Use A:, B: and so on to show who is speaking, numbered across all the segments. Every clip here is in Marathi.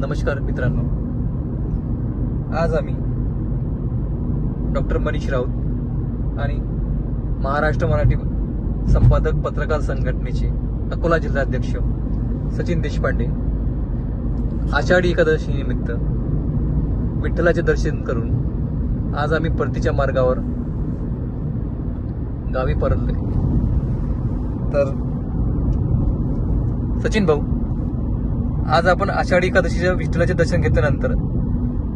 A: नमस्कार मित्रांनो, आज आम्ही डॉक्टर मनीष राऊत आणि महाराष्ट्र मराठी संपादक पत्रकार संघटनेचे अकोला जिल्हाध्यक्ष सचिन देशपांडे आषाढी एकादशी निमित्त विठ्ठलाचे दर्शन करून आज आम्ही परतीच्या मार्गावर गावी परतले. तर सचिन भाऊ, आज आपण आषाढी एकादशीच्या विठ्ठलाचे दर्शन घेतल्यानंतर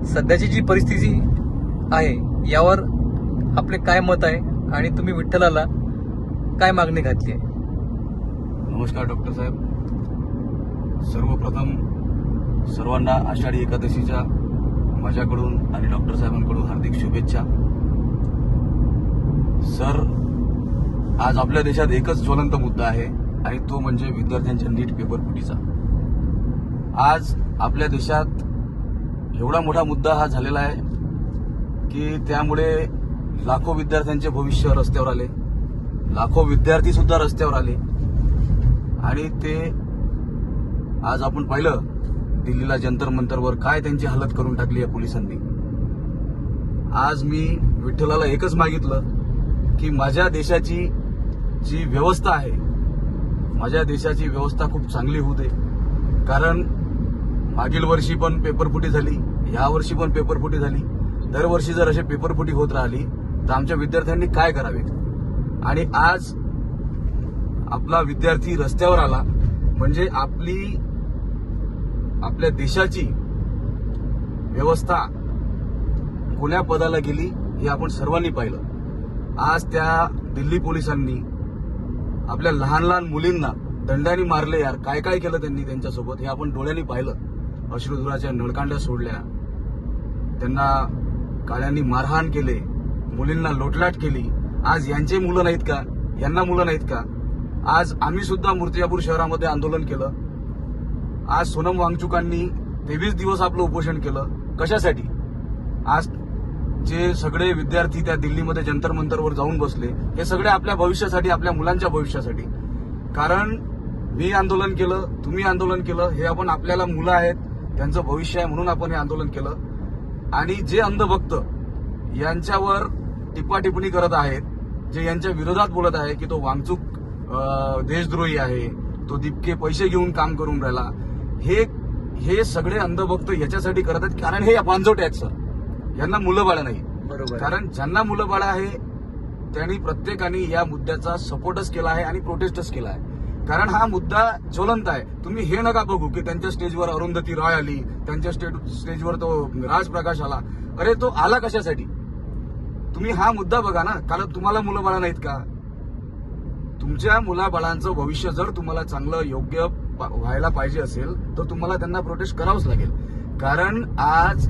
A: सध्याची जी परिस्थिती आहे यावर आपले काय मत आहे आणि तुम्ही विठ्ठलाला काय मागणी घातली आहे?
B: नमस्कार डॉक्टर साहेब. सर्वप्रथम सर्वांना आषाढी एकादशीच्या माझ्याकडून आणि डॉक्टर साहेबांकडून हार्दिक शुभेच्छा. सर, आज आपल्या देशात एकच ज्वलंत मुद्दा आहे आणि तो म्हणजे विद्यार्थ्यांच्या नीट पेपर फुटीचा. आज आपल्या देशात एवढा मोठा मुद्दा हा झालेला आहे की त्यामुळे लाखो विद्यार्थ्यांचे भविष्य रस्त्यावर आले, लाखो विद्यार्थी सुद्धा रस्त्यावर आले आणि ते आज आपण पाहिलं दिल्लीला जंतर मंतरवर काय त्यांची हालत करून टाकली आहे पोलिसांनी. आज मी विठ्ठलाला एकच मागितलं की माझ्या देशाची जी व्यवस्था आहे, माझ्या देशाची व्यवस्था खूप चांगली होऊ दे. कारण मागील वर्षी पण पेपरफुटी झाली, या वर्षी पण पेपरफुटी झाली. दरवर्षी जर असे पेपरफुटी होत राहिली तर आमच्या विद्यार्थ्यांनी काय करावे. आणि आज आपला विद्यार्थी रस्त्यावर आला म्हणजे आपल्या देशाची व्यवस्था कोण्या पदाला गेली हे आपण सर्वांनी पाहिलं. आज त्या दिल्ली पोलिसांनी आपल्या लहान लहान मुलींना दंडाने मारले. यार, काय काय केलं त्यांनी त्यांच्यासोबत हे आपण डोळ्यांनी पाहिलं. अश्रुधुराच्या नळकांड्या सोडल्या, त्यांना काळ्यांनी मारहाण केले, मुलींना लोटलाट केली. आज यांचे मुलं नाहीत का? यांना मुलं नाहीत का? आज आम्ही सुद्धा मूर्तिजापूर शहरामध्ये आंदोलन केलं. आज सोनम वांगचुकांनी 23 दिवस आपलं उपोषण केलं. कशासाठी? आज जे सगळे विद्यार्थी त्या दिल्लीमध्ये जंतर मंतरवर जाऊन बसले हे सगळे आपल्या भविष्यासाठी, आपल्या मुलांच्या भविष्यासाठी. कारण मी आंदोलन केलं, तुम्ही आंदोलन केलं, हे आपण आपल्याला मुलं आहेत, त्यांचं भविष्य आहे म्हणून आपण हे आंदोलन केलं. आणि जे अंधभक्त यांच्यावर टिप्पाटिप्पणी करत आहेत, जे यांच्या विरोधात बोलत आहे की तो वांगचूक देशद्रोही आहे, तो दिपके पैसे घेऊन काम करून राहिला, हे सगळे अंधभक्त याच्यासाठी करत आहेत कारण हे वांजोटे आहेत सर. यांना मुलं बाळ नाही.
A: बरोबर.
B: कारण ज्यांना मुलं बाळ आहे त्यांनी प्रत्येकाने या मुद्द्याचा सपोर्टच केला आहे आणि प्रोटेस्टच केला आहे. कारण हा मुद्दा ज्वलंत आहे. तुम्ही हे नका बघू की त्यांच्या स्टेजवर अरुंधती रॉय आली, त्यांच्या स्टेजवर तो राजप्रकाश आला. अरे, तो आला कशासाठी? तुम्ही हा मुद्दा बघा ना. कारण तुम्हाला मुलं बाळा नाहीत का? तुमच्या मुलाबाळांचं भविष्य जर तुम्हाला चांगलं योग्य व्हायला पाहिजे असेल तर तुम्हाला त्यांना प्रोटेस्ट करावंच लागेल. कारण आज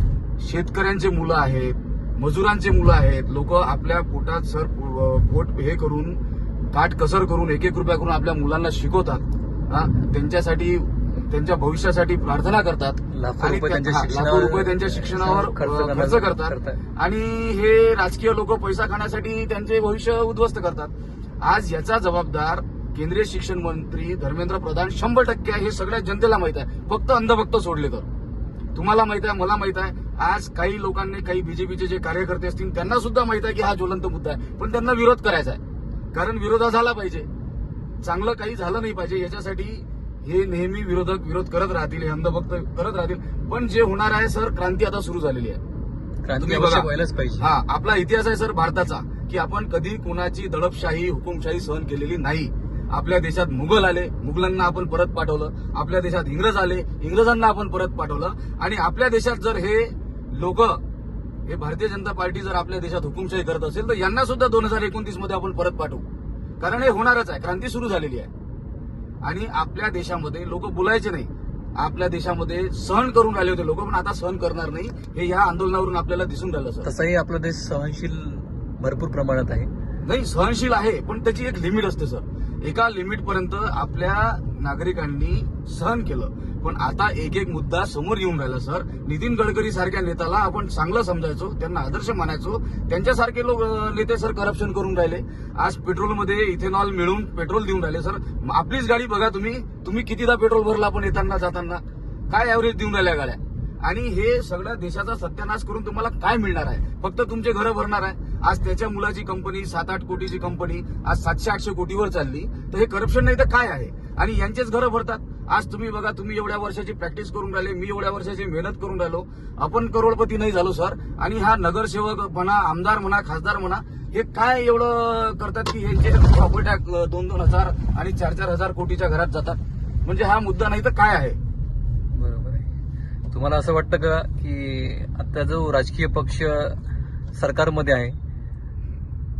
B: शेतकऱ्यांचे मुलं आहेत, मजुरांचे मुलं आहेत. लोक आपल्या पोटात सर पोट हे करून काटकसर करून एक रुपया करून आपल्या मुलांना शिकवतात. त्यांच्यासाठी, त्यांच्या भविष्यासाठी प्रार्थना करतात.
A: लाखो रुपये
B: त्यांच्या शिक्षणावर खर्च करतात आणि हे राजकीय लोक पैसा खाण्यासाठी त्यांचे भविष्य उद्ध्वस्त करतात. आज याचा जबाबदार केंद्रीय शिक्षण मंत्री धर्मेंद्र प्रधान 100% आहे. हे सगळ्या जनतेला माहित आहे, फक्त अंधभक्त सोडले तर. तुम्हाला माहित आहे, मला माहित आहे. आज काही लोकांनी, काही बीजेपीचे जे कार्यकर्ते असतील त्यांना सुद्धा माहित आहे की हा ज्वलंत मुद्दा आहे, पण त्यांना विरोध करायचा आहे. कारण विरोध झाला पाहिजे, चांगलं काही झालं नाही पाहिजे. याच्यासाठी हे नेहमी विरोधक विरोध करत राहतील, हे अंधभक्त करत राहतील. पण जे होणार आहे सर, क्रांती आता सुरू झालेली आहे.
A: क्रांती व्हायलाच पाहिजे.
B: आपला इतिहास आहे सर भारताचा की आपण कधी कोणाची दडपशाही, हुकुमशाही सहन केलेली नाही. आपल्या देशात मुघल आले, मुघलांना आपण परत पाठवलं. आपल्या देशात इंग्रज आले, इंग्रजांना आपण परत पाठवलं. आणि आपल्या देशात जर हे लोक, हे भारतीय जनता पार्टी जर आपल्या देशात हुकुमशाही करत असेल तर यांना सुद्धा 2029 मध्ये आपण परत पाठवू. कारण हे होणारच आहे. क्रांती सुरू झालेली आहे. आणि आपल्या देशामध्ये लोक बोलायचे नाही. आपल्या देशामध्ये सहन करून राहिले होते लोक, पण आता सहन करणार नाही. हे या आंदोलनावरून आपल्याला दिसून राहिलं सर.
A: तसाही आपला देश सहनशील भरपूर प्रमाणात आहे.
B: नाही, सहनशील आहे, पण त्याची एक लिमिट असते सर. एका लिमिटपर्यंत आपल्या नागरिकांनी सहन केलं. पण आता एक एक मुद्दा समोर येऊन राहिला सर. नितीन गडकरी सारख्या नेत्याला आपण चांगलं समजायचो, त्यांना आदर्श मानायचो. त्यांच्यासारखे लोक नेते सर करप्शन करून राहिले. आज पेट्रोलमध्ये इथेनॉल मिळून पेट्रोल देऊन राहिले सर. आपलीच गाडी बघा तुम्ही कितीदा पेट्रोल भरला आपण येताना जाताना. काय ऍव्हरेज देऊन राहिल्या गाड्या. आणि हे सगळ्या देशाचा सत्यानाश करून तुम्हाला काय मिळणार आहे? फक्त तुमचे घरं भरणार आहे. आज त्याच्या मुलाची कंपनी 7-8 कोटीची कंपनी आज 700-800 कोटीवर चालली, तर हे करप्शन नाही तर काय आहे? आणि यांचेच घरं भरतात. आज तुम्ही बघा, तुम्ही एवढ्या वर्षाची प्रॅक्टिस करून राहिले, मी एवढ्या वर्षाची मेहनत करून राहिलो, आपण करोडपती नाही झालो सर. आणि हा नगरसेवक म्हणा, आमदार म्हणा, खासदार म्हणा, हे काय एवढं करतात की यांचे प्रॉपर्ट्या 2-2 हजार आणि 4-4 हजार कोटीच्या घरात जातात? म्हणजे हा मुद्दा नाही तर काय आहे?
A: बरोबर आहे. तुम्हाला असं वाटतं का की आता जो राजकीय पक्ष सरकारमध्ये आहे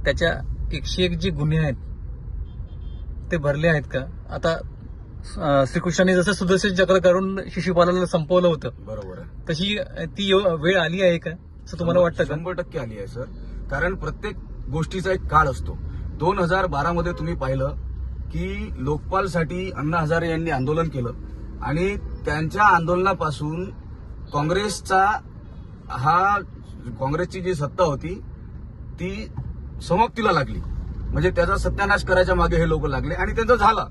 A: त्याच्या 101 जे गुन्हे आहेत ते भरले आहेत का? आता श्रीकृष्णाने जसं सुदर्शन चक्र करून शिशुपालाला संपवलं होतं,
B: बरोबर आहे.
A: तशी ती वेळ आली आहे का असं तुम्हाला वाटतं का?
B: 100% आली आहे सर. कारण प्रत्येक गोष्टीचा एक काळ असतो. 2012 मध्ये तुम्ही पाहिलं की लोकपालसाठी अण्णा हजारे यांनी आंदोलन केलं आणि त्यांच्या आंदोलनापासून काँग्रेसची जी सत्ता होती ती समाप्तीला लागली. म्हणजे त्याचा सत्यानाश करायच्या मागे हे लोक लागले आणि त्यांचं झालं.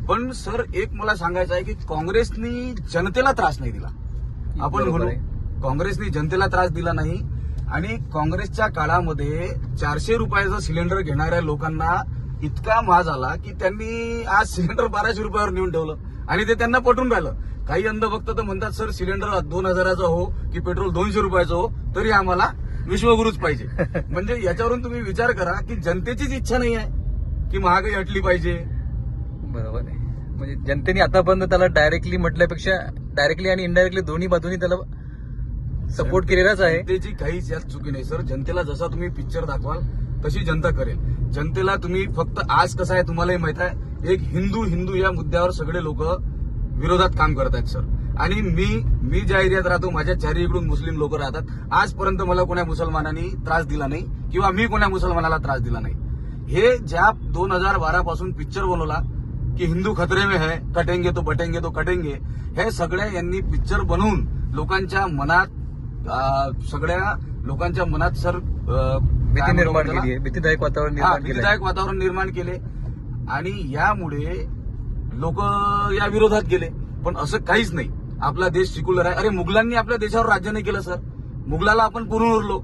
B: पण सर एक मला सांगायचं आहे की काँग्रेसनी जनतेला त्रास नाही दिला. आपण
A: बरोबर
B: म्हणू
A: आहे.
B: काँग्रेसनी जनतेला त्रास दिला नाही. आणि काँग्रेसच्या काळामध्ये 400 रुपयाचं सिलेंडर घेणाऱ्या लोकांना इतका माज आला की त्यांनी आज सिलेंडर 1200 रुपयावर नेऊन ठेवलं आणि ते त्यांना पटून राहिलं. काही अंधभक्त तर म्हणतात सर सिलेंडर 2000चा हो की पेट्रोल 200 रुपयाचं हो तरी आम्हाला विश्वगुरूच पाहिजे. म्हणजे याच्यावरून तुम्ही विचार करा की जनतेचीच इच्छा नाही आहे की महागाई हटली पाहिजे.
A: बरोबर आहे. म्हणजे जनतेने आतापर्यंत त्याला डायरेक्टली म्हटल्यापेक्षा डायरेक्टली आणि इनडायरेक्टली दोन्ही बाजूनी त्याला सपोर्ट केलेलाच आहे.
B: जनतेची काहीच यात चुकी नाही सर. जनतेला जसा तुम्ही पिक्चर दाखवाल तशी जनता करेल. जनतेला तुम्ही फक्त आज कसं आहे तुम्हालाही माहित आहे, एक हिंदू या मुद्द्यावर सगळे लोक विरोधात काम करत आहेत सर. आणि मी ज्या एरियात राहतो माझ्या चारीकडून मुस्लिम लोक राहतात. आजपर्यंत मला कोण्या मुसलमानांनी त्रास दिला नाही किंवा मी कोण्या मुसलमानाला त्रास दिला नाही. हे ज्या 2012 पासून पिक्चर बनवला की हिंदू खतरे में है, कटेंगे तो बटेंगे तो कटेंगे, हे सगळ्या यांनी पिक्चर बनवून लोकांच्या मनात सर
A: भीती निर्माण केली आहे, भीतीदायक वातावरण निर्माण केलं आहे.
B: भीतीदायक वातावरण निर्माण केले आणि यामुळे लोक या विरोधात गेले. पण असं काहीच नाही. आपला देश सिक्युलर आहे. अरे मुघलांनी आपल्या देशावर राज्य नाही केलं सर. मुघलाला आपण पुरून उरलो.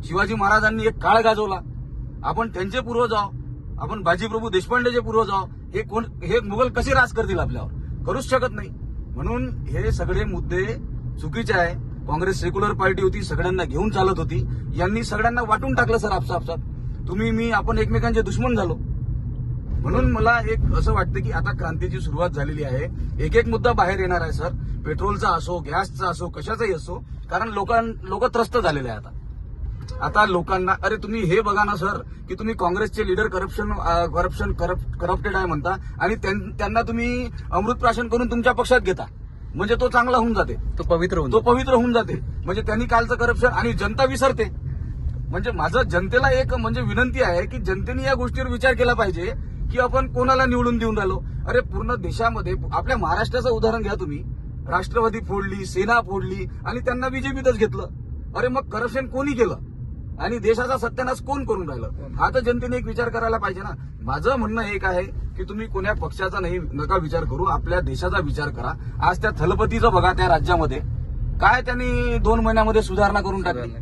B: शिवाजी महाराजांनी एक काळ गाजवला. आपण त्यांचे पूर्वज आहो. आपण बाजीप्रभू देशपांडेचे पूर्वज आहो. हे मुघल कसे राज करतील आपल्यावर? करूच शकत नाही. म्हणून हे सगळे मुद्दे चुकीचे आहे. काँग्रेस सेक्युलर पार्टी होती, सगळ्यांना घेऊन चालत होती. यांनी सगळ्यांना वाटून टाकलं सर आपसात. तुम्ही मी आपण एकमेकांचे दुश्मन झालो. म्हणून मला एक असं वाटतं की आता क्रांतीची सुरुवात झालेली आहे. एक मुद्दा बाहेर येणार आहे सर. पेट्रोलचा असो, गॅसचा असो, कशाचाही असो. कारण लोक त्रस्त झालेले आहे आता लोकांना. अरे तुम्ही हे बघा ना सर की तुम्ही काँग्रेसचे लीडर करप्टेड आहे म्हणता आणि त्यांना तुम्ही अमृत प्राशन करून तुमच्या पक्षात घेता. म्हणजे तो चांगला होऊन जाते,
A: तो पवित्र होऊन
B: जाते. म्हणजे त्यांनी कालचं करप्शन आणि जनता विसरते. म्हणजे माझं जनतेला एक म्हणजे विनंती आहे की जनतेने या गोष्टीवर विचार केला पाहिजे की आपण कोणाला निवडून देऊन राहिलो. अरे पूर्ण देशामध्ये आपल्या महाराष्ट्राचं उदाहरण घ्या तुम्ही. राष्ट्रवादी फोडली, सेना फोडली आणि त्यांना बीजेपीतच घेतलं. अरे मग करप्शन कोणी केलं आणि देशाचा सत्यानाश कोण करून राहिलं? हा तर जनतेने एक विचार करायला पाहिजे ना. माझं म्हणणं एक आहे की तुम्ही कोण्या पक्षाचा नका विचार करू, आपल्या देशाचा विचार करा. आज त्या थलपतीचं बघा, त्या राज्यामध्ये काय त्यांनी 2 महिन्यामध्ये सुधारणा करून टाकली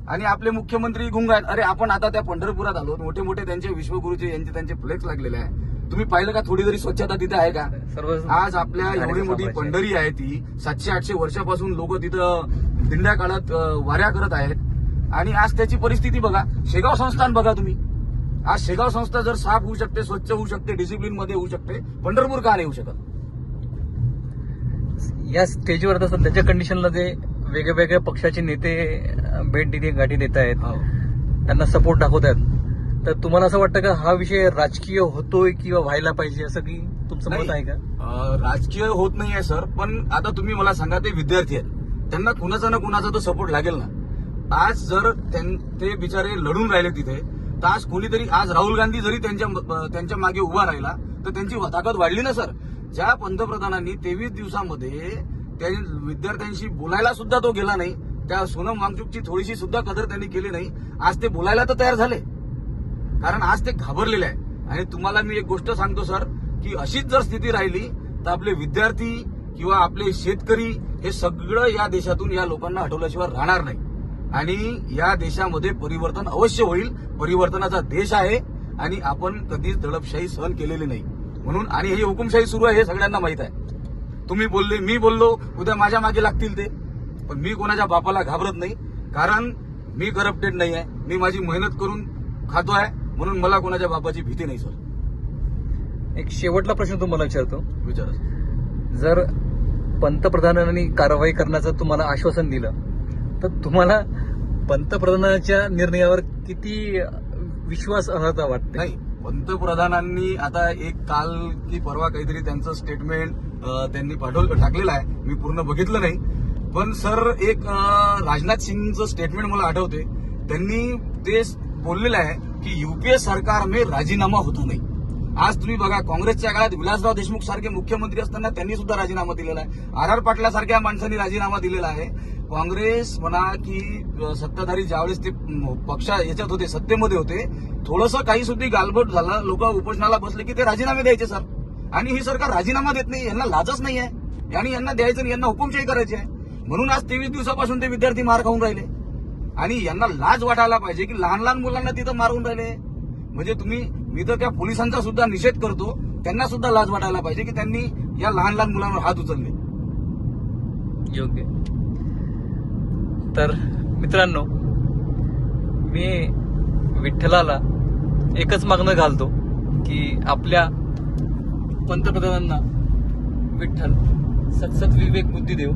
B: आणि आपले मुख्यमंत्री गुंग आहेत. अरे आपण आता त्या पंढरपुरात आलो. मोठे त्यांचे विश्वगुरूचे त्यांचे फ्लेक्स लागलेले आहे. तुम्ही पाहिलं का थोडी तरी स्वच्छता तिथे आहे का? आज आपल्या एवढी मोठी पंढरी आहे ती 700-800 वर्षापासून लोक तिथं दिंड्या काळात वाऱ्या करत आहेत आणि आज त्याची परिस्थिती बघा. शेगाव संस्थान बघा तुम्ही. आज शेगाव संस्था जर साफ होऊ शकते, स्वच्छ होऊ शकते, डिसिप्लिन मध्ये होऊ शकते, पंढरपूर का नाही होऊ शकत?
A: या स्टेजवर आता सध्याच्या कंडिशनला जे वेगवेगळ्या पक्षाचे नेते गाठी देत आहेत, त्यांना सपोर्ट दाखवत आहेत, तर तुम्हाला असं वाटतं का हा विषय राजकीय होतोय किंवा व्हायला पाहिजे असं की तुमचं मत आहे का?
B: राजकीय होत नाहीये सर. पण आता तुम्ही मला सांगा, ते विद्यार्थी आहेत, त्यांना कुणाचा ना कुणाचा तो सपोर्ट लागेल ना. आज जर ते बिचारे लढून राहिले तिथे, तर आज कोणीतरी, आज राहुल गांधी जरी त्यांच्या मागे उभा राहिला तर त्यांची ताकद वाढली ना सर. ज्या पंतप्रधानांनी 23 दिवसामध्ये त्या विद्यार्थ्यांशी बोलायला सुद्धा तो गेला नाही, त्या सोनम वांगचुकची थोडीशी सुद्धा कदर त्यांनी केली नाही. आज ते बोलायला तर तयार झाले, कारण आज ते घाबरलेले आहे. आणि तुम्हाला मी एक गोष्ट सांगतो सर, की अशीच जर स्थिती राहिली तर आपले विद्यार्थी किंवा आपले शेतकरी हे सगळं या देशातून या लोकांना हटवल्याशिवाय राहणार नाही. आणि या देशामध्ये परिवर्तन अवश्य होईल. परिवर्तनाचा देश आहे आणि आपण कधीच दडपशाही सहन केलेली नाही. म्हणून आणि ही हुकुमशाही सुरू आहे हे सगळ्यांना माहित आहे. तुम्ही बोलले, मी बोललो, उद्या माझ्या मागे लागतील ते. पण मी कोणाच्या बापाला घाबरत नाही, कारण मी करप्टेड नाही आहे. मी माझी मेहनत करून खातो आहे, म्हणून मला कोणाच्या बापाची भीती नाही. सर,
A: एक शेवटला प्रश्न तुम्हाला विचारतो.
B: विचारा.
A: जर पंतप्रधानांनी कारवाई करण्याचं तुम्हाला आश्वासन दिलं तर तुम्हाला पंतप्रधानांच्या निर्णयावर किती विश्वास अर्हता वाटते?
B: नाही, पंतप्रधानांनी आता एक काल की परवा काहीतरी त्यांचं स्टेटमेंट त्यांनी टाकलेलं आहे. मी पूर्ण बघितलं नाही. पण सर, एक राजनाथ सिंगचं स्टेटमेंट मला आठवते. त्यांनी ते बोललेलं आहे की यूपीए सरकार में राजीनामा होता नाही. आज तुम्ही बघा, काँग्रेसच्या काळात विलासराव देशमुख सारखे मुख्यमंत्री असताना त्यांनी सुद्धा राजीनामा दिलेला आहे. आर पाटलासारख्या माणसांनी राजीनामा दिलेला आहे. काँग्रेस म्हणा की सत्ताधारी ज्यावेळेस ते याच्यात होते, सत्तेमध्ये होते, थोडंसं काही सुद्धा गालबोट झालं, लोक उपोषणाला बसले की ते राजीनामे द्यायचे सर. आणि ही सरकार राजीनामा देत नाही. यांना लाजच नाही आहे आणि यांना द्यायचं आणि यांना हुकुमशाही करायची आहे. म्हणून आज 23 दिवसापासून ते विद्यार्थी मार खाऊन राहिले. आणि यांना लाज वाटायला पाहिजे की लहान लहान मुलांना तिथं मारून राहिले. म्हणजे मी तर त्या पोलिसांचा सुद्धा निषेध करतो. त्यांना सुद्धा लाज वाटायला पाहिजे की त्यांनी या लहान लहान मुलांवर हात उचलले.
A: योग्य. तर मित्रांनो, मी विठ्ठलाला एकच मागणं घालतो की आपल्या पंतप्रधानांना विठ्ठल सतसत विवेक बुद्धी देव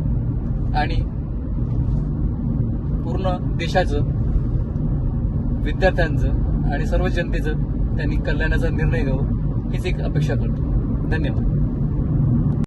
A: आणि पूर्ण देशाचं, विद्यार्थ्यांचं आणि सर्व जनतेचं त्यांनी कल्याणाचा निर्णय घ्यावा हीच एक अपेक्षा करतो. धन्यवाद.